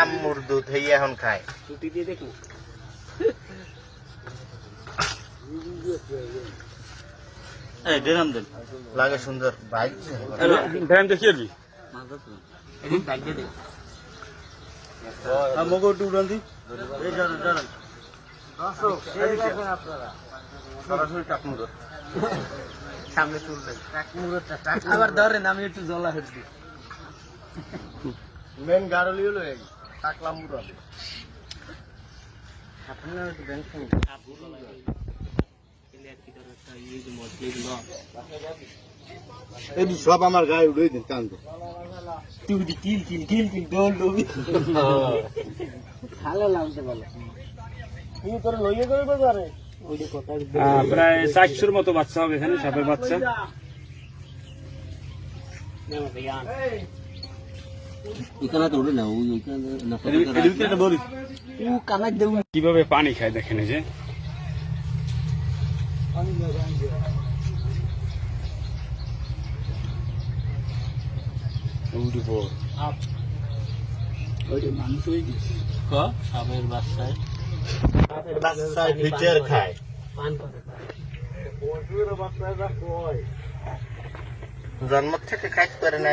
আম্মুর দুধ হই এখন খায় ছুটি দিয়ে দেখো এই দেন দেন লাগে সুন্দর বাইক ভ্যান দেখি আর কি এদিন ব্যাগ দিয়ে দে মগো একটু উড়ান দি এই জানেন জানেন সরাসরি টাকমুর সামনে তুলবেন আবার ধরেন আমি একটু জলা হচ্ছি মেন গাড়লি হলো টাকলাম মুরা আপনারা একটু ব্যাংক শুনুন এই সব আমার গায়ে উড়ে দিন কান্দ তুই কিল কিল কিল কিল দৌড় লবি ভালো লাগছে বলো তুই তোর লইয়ে করে বাজারে ওইটা কথা প্রায় 400-র মতো বাচ্চা হবে এখানে সাপের বাচ্চা এখানে তো উড়ে না ওই এখানে বলি ও কানাক দেব কিভাবে পানি খায় দেখেন এই যে উঠবো ওইটা মানুষ হয়ে গেছে সাপের বাচ্চায় বাচ্চায় ভিটার খায় পান করে জন্ম থেকে খাইতে পারে না